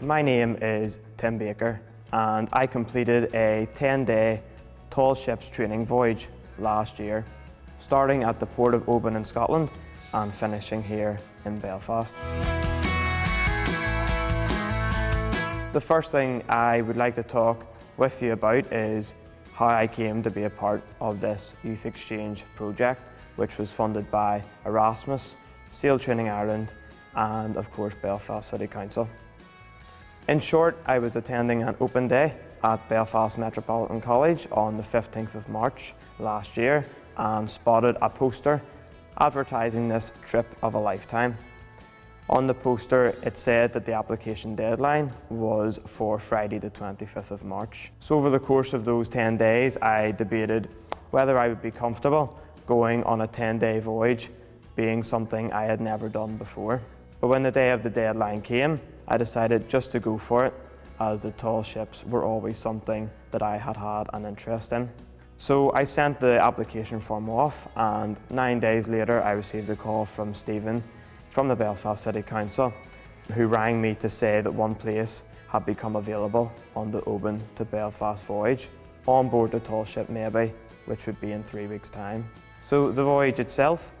My name is Tim Baker and I completed a 10-day tall ships training voyage last year, starting at the port of Oban in Scotland and finishing here in Belfast. The first thing I would like to talk with you about is how I came to be a part of this youth exchange project, which was funded by Erasmus, Sailtraining Ireland and of course Belfast City Council. In short, I was attending an open day at Belfast Metropolitan College on the 15th of March last year and spotted a poster advertising this trip of a lifetime. On the poster it said that the application deadline was for Friday the 25th of March. So over the course of those 10 days I debated whether I would be comfortable going on a 10-day voyage, being something I had never done before. But when the day of the deadline came, I decided just to go for it, as the tall ships were always something that I had had an interest in. So I sent the application form off, and 9 days later I received a call from Stephen from the Belfast City Council, who rang me to say that one place had become available on the Oban to Belfast voyage on board the tall ship Maybe, which would be in 3 weeks' time. So the voyage itself,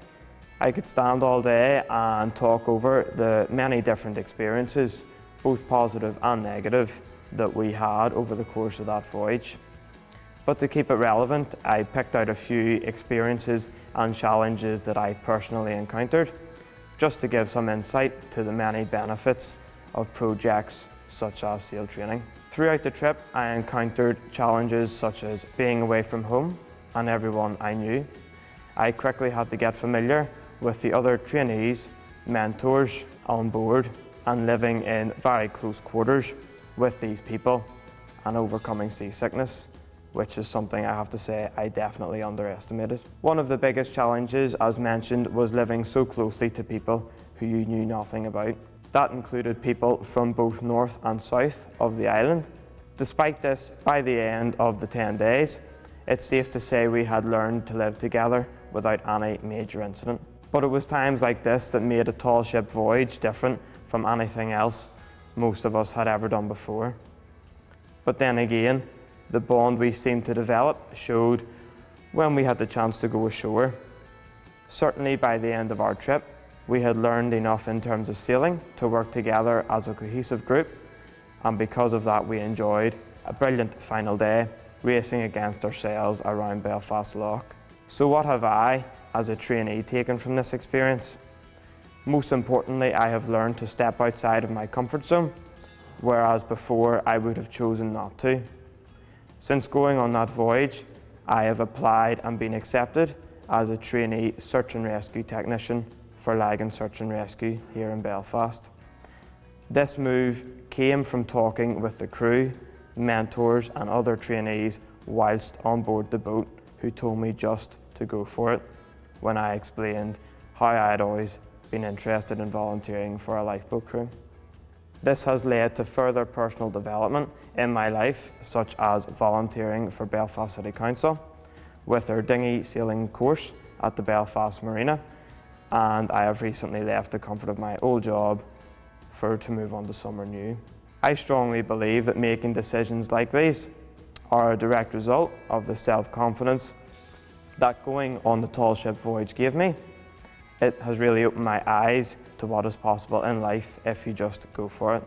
I could stand all day and talk over the many different experiences, both positive and negative, that we had over the course of that voyage. But to keep it relevant, I picked out a few experiences and challenges that I personally encountered, just to give some insight to the many benefits of projects such as Sailtraining. Throughout the trip, I encountered challenges such as being away from home and everyone I knew. I quickly had to get familiar with the other trainees, mentors on board, and living in very close quarters with these people and overcoming seasickness, which is something I have to say I definitely underestimated. One of the biggest challenges, as mentioned, was living so closely to people who you knew nothing about. That included people from both north and south of the island. Despite this, by the end of the 10 days, it's safe to say we had learned to live together without any major incident. But it was times like this that made a tall ship voyage different from anything else most of us had ever done before. But then again, the bond we seemed to develop showed when we had the chance to go ashore. Certainly by the end of our trip, we had learned enough in terms of sailing to work together as a cohesive group, and because of that we enjoyed a brilliant final day racing against ourselves around Belfast Loch. So what have I, as a trainee, taken from this experience? Most importantly, I have learned to step outside of my comfort zone, whereas before I would have chosen not to. Since going on that voyage, I have applied and been accepted as a trainee search and rescue technician for Lagan Search and Rescue here in Belfast. This move came from talking with the crew, mentors and other trainees whilst on board the boat, who told me just to go for it when I explained how I had always been interested in volunteering for a lifeboat crew. This has led to further personal development in my life, such as volunteering for Belfast City Council with their dinghy sailing course at the Belfast Marina, and I have recently left the comfort of my old job to move on to somewhere new. I strongly believe that making decisions like these are a direct result of the self-confidence that going on the tall ship voyage gave me. It has really opened my eyes to what is possible in life if you just go for it.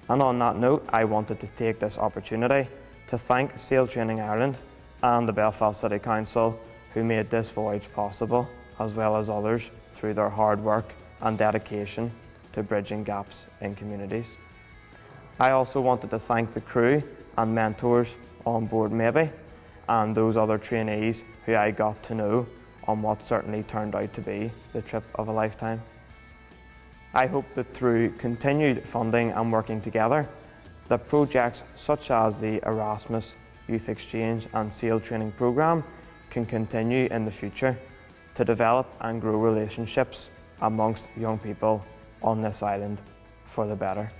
And on that note, I wanted to take this opportunity to thank Sailtraining Ireland and the Belfast City Council, who made this voyage possible, as well as others, through their hard work and dedication to bridging gaps in communities. I also wanted to thank the crew and mentors on board Maybe, and those other trainees who I got to know on what certainly turned out to be the trip of a lifetime. I hope that through continued funding and working together, that projects such as the Erasmus Youth Exchange and Sailtraining programme can continue in the future to develop and grow relationships amongst young people on this island for the better.